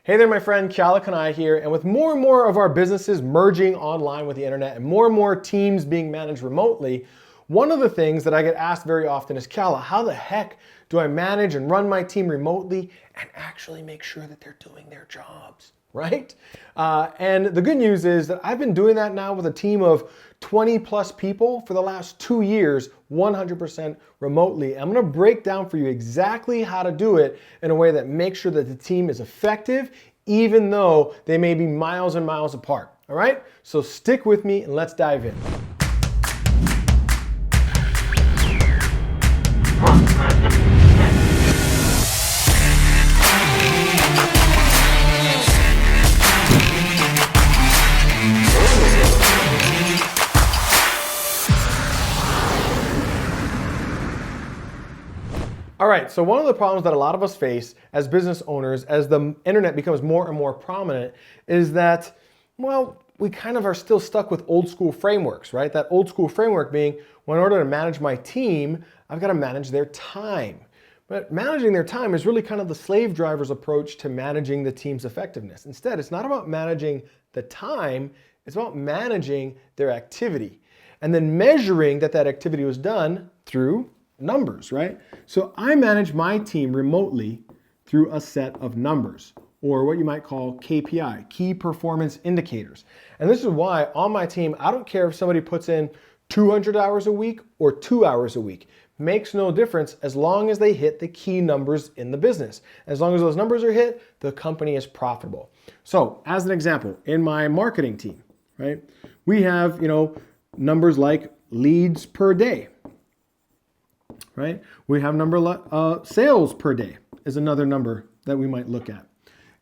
Hey there, my friend, Keala Kanae here, and with more and more of our businesses merging online with the internet and more teams being managed remotely, one of the things that I get asked very often is, Keala, how the heck do I manage and run my team remotely and actually make sure that they're doing their jobs, right? And the good news is that I've been doing that now with a team of 20 plus people for the last 2 years, 100% remotely. I'm gonna break down for you exactly how to do it in a way that makes sure that the team is effective, even though they may be miles and miles apart, all right? So stick with me and let's dive in. All right, so one of the problems that a lot of us face as business owners, as the internet becomes more and more prominent, is that, well, we kind of are still stuck with old school frameworks, right? That old school framework being, well, in order to manage my team, I've got to manage their time. But managing their time is really kind of the slave driver's approach to managing the team's effectiveness. Instead, it's not about managing the time, it's about managing their activity. And then measuring that that activity was done through numbers, right? So I manage my team remotely through a set of numbers, or what you might call KPI, key performance indicators. And this is why on my team, I don't care if somebody puts in 200 hours a week or 2 hours a week. Makes no difference as long as they hit the key numbers in the business. As long as those numbers are hit, the company is profitable. So as an example, in my marketing team, right, we have, numbers like leads per day. Right? We have sales per day is another number that we might look at.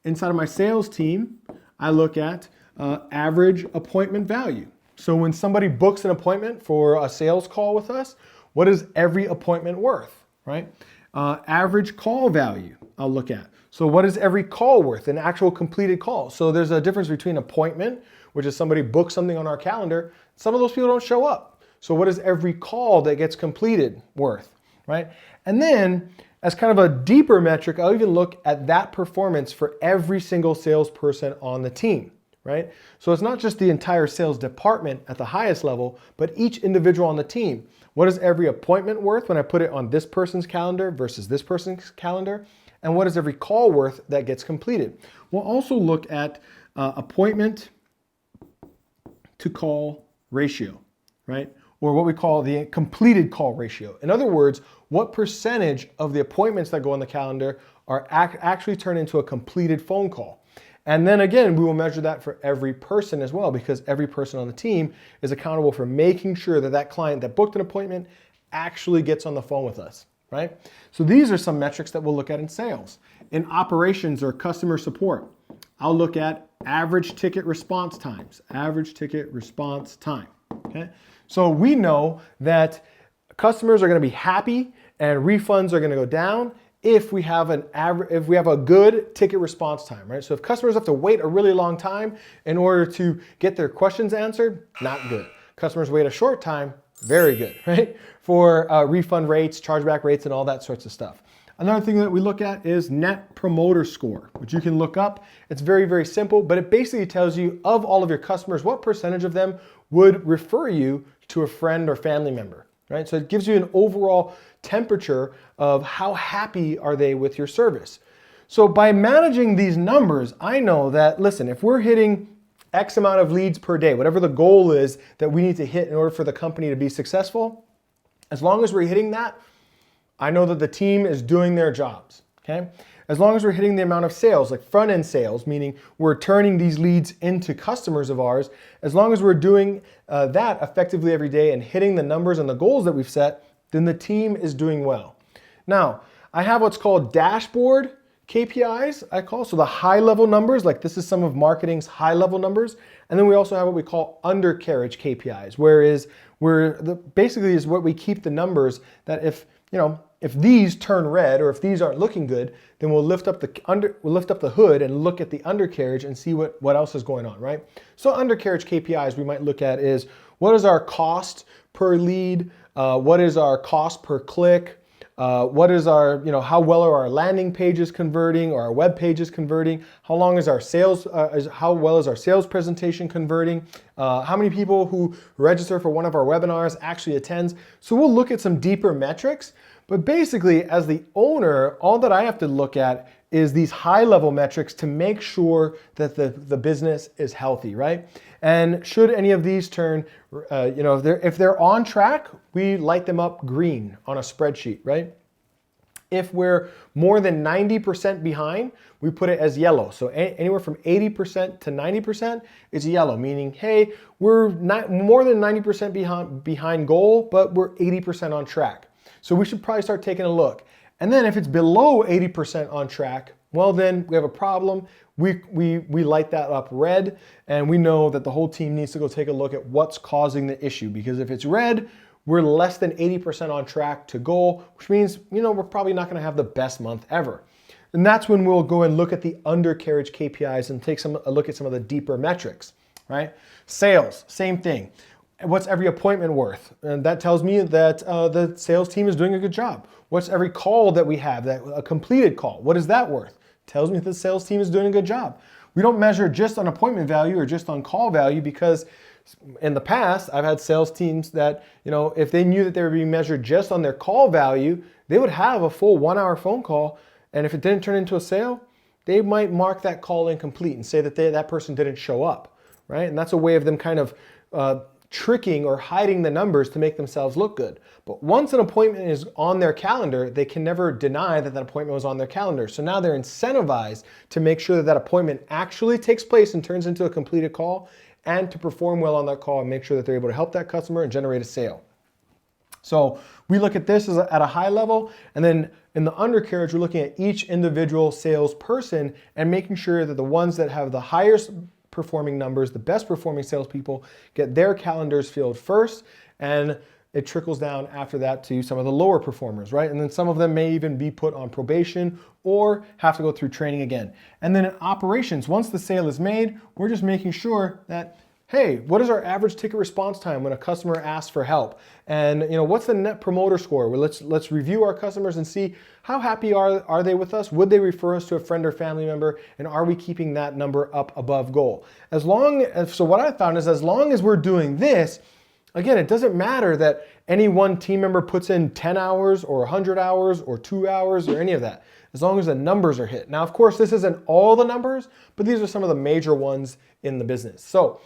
Inside of my sales team, I look at average appointment value. So when somebody books an appointment for a sales call with us, what is every appointment worth, right? Average call value I'll look at. So what is every call worth, an actual completed call? So there's a difference between appointment, which is somebody books something on our calendar. Some of those people don't show up. So what is every call that gets completed worth? Right? And then as kind of a deeper metric, I'll even look at that performance for every single salesperson on the team, right? So it's not just the entire sales department at the highest level, but each individual on the team. What is every appointment worth when I put it on this person's calendar versus this person's calendar? And what is every call worth that gets completed? We'll also look at appointment to call ratio, right? Or what we call the completed call ratio. In other words, what percentage of the appointments that go on the calendar are actually turned into a completed phone call? And then again, we will measure that for every person as well, because every person on the team is accountable for making sure that that client that booked an appointment actually gets on the phone with us, right? So these are some metrics that we'll look at in sales. In operations or customer support, I'll look at average ticket response times, okay? So we know that customers are going to be happy and refunds are going to go down if we have a good ticket response time, right? So if customers have to wait a really long time in order to get their questions answered, not good. Customers wait a short time, very good, right? For refund rates, chargeback rates, and all that sorts of stuff. Another thing that we look at is Net Promoter Score, which you can look up. It's very, very simple, but it basically tells you of all of your customers, what percentage of them would refer you to a friend or family member, right? So it gives you an overall temperature of how happy are they with your service. So by managing these numbers, I know that, listen, if we're hitting X amount of leads per day, whatever the goal is that we need to hit in order for the company to be successful, as long as we're hitting that, I know that the team is doing their jobs, okay? As long as we're hitting the amount of sales, like front-end sales, meaning we're turning these leads into customers of ours, as long as we're doing that effectively every day and hitting the numbers and the goals that we've set, then the team is doing well. Now, I have what's called dashboard KPIs, so the high-level numbers, like this is some of marketing's high-level numbers, and then we also have what we call undercarriage KPIs, basically is what we keep the numbers that if these turn red or if these aren't looking good, then we'll lift up the hood and look at the undercarriage and see what else is going on, right? So undercarriage KPIs we might look at is what is our cost per lead, what is our cost per click, What is our, how well are our landing pages converting, or our web pages converting? How long is our sales, how well is our sales presentation converting? How many people who register for one of our webinars actually attends? So we'll look at some deeper metrics, but basically as the owner, all that I have to look at is these high-level metrics to make sure that the business is healthy, right? And should any of these turn, if they're on track, we light them up green on a spreadsheet, right? If we're more than 90% behind, we put it as yellow. So anywhere from 80% to 90% is yellow, meaning, hey, we're not more than 90% behind goal, but we're 80% on track. So we should probably start taking a look. And then if it's below 80% on track, well then we have a problem. We light that up red, and we know that the whole team needs to go take a look at what's causing the issue. Because if it's red, we're less than 80% on track to goal, which means, we're probably not gonna have the best month ever. And that's when we'll go and look at the undercarriage KPIs and take a look at some of the deeper metrics, right? Sales, same thing. What's every appointment worth? And that tells me that the sales team is doing a good job. What's every call that we have, a completed call? What is that worth? Tells me that the sales team is doing a good job. We don't measure just on appointment value or just on call value, because in the past, I've had sales teams that, if they knew that they were being measured just on their call value, they would have a full 1-hour phone call. And if it didn't turn into a sale, they might mark that call incomplete and say that that person didn't show up, right? And that's a way of them kind of tricking or hiding the numbers to make themselves look good. But once an appointment is on their calendar, they can never deny that that appointment was on their calendar. So now they're incentivized to make sure that that appointment actually takes place and turns into a completed call, and to perform well on that call and make sure that they're able to help that customer and generate a sale. So we look at this at a high level, and then in the undercarriage, we're looking at each individual salesperson and making sure that the ones that have the highest performing numbers, the best performing salespeople, get their calendars filled first, and it trickles down after that to some of the lower performers, right? And then some of them may even be put on probation or have to go through training again. And then in operations, once the sale is made, we're just making sure that, hey, what is our average ticket response time when a customer asks for help? And what's the net promoter score? Well, let's review our customers and see how happy are they with us? Would they refer us to a friend or family member? And are we keeping that number up above goal? So what I found is, as long as we're doing this, again, it doesn't matter that any one team member puts in 10 hours or 100 hours or 2 hours or any of that, as long as the numbers are hit. Now, of course, this isn't all the numbers, but these are some of the major ones in the business. So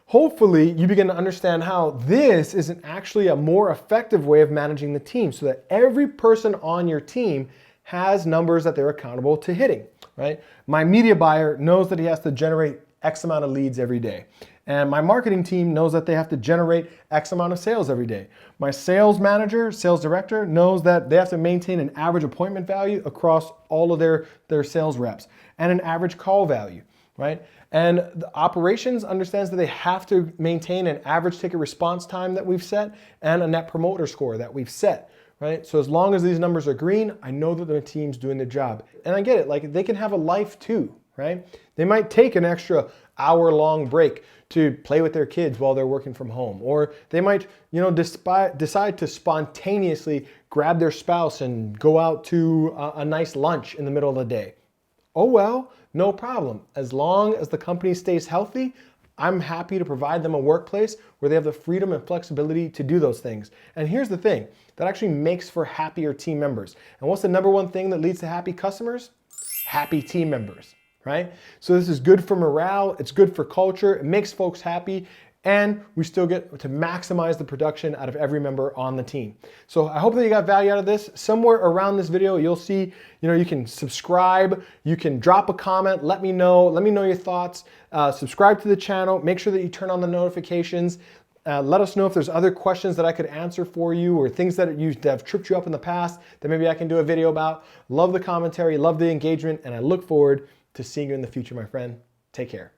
hopefully you begin to understand how this is actually a more effective way of managing the team, so that every person on your team has numbers that they're accountable to hitting, right? My media buyer knows that he has to generate X amount of leads every day. And my marketing team knows that they have to generate X amount of sales every day. My sales manager, sales director knows that they have to maintain an average appointment value across all of their sales reps, and an average call value, right? And the operations understands that they have to maintain an average ticket response time that we've set, and a net promoter score that we've set, right? So as long as these numbers are green, I know that the team's doing the job. And I get it, like, they can have a life too, right? They might take an extra hour-long break to play with their kids while they're working from home. Or they might, decide to spontaneously grab their spouse and go out to a nice lunch in the middle of the day. Oh well, no problem. As long as the company stays healthy, I'm happy to provide them a workplace where they have the freedom and flexibility to do those things. And here's the thing, that actually makes for happier team members. And what's the number one thing that leads to happy customers? Happy team members, right? So this is good for morale, it's good for culture, it makes folks happy, and we still get to maximize the production out of every member on the team. So I hope that you got value out of this. Somewhere around this video, you'll see, you can subscribe, you can drop a comment, let me know your thoughts, subscribe to the channel, make sure that you turn on the notifications. Let us know if there's other questions that I could answer for you, or things that have tripped you up in the past that maybe I can do a video about. Love the commentary, love the engagement, and I look forward to seeing you in the future, my friend. Take care.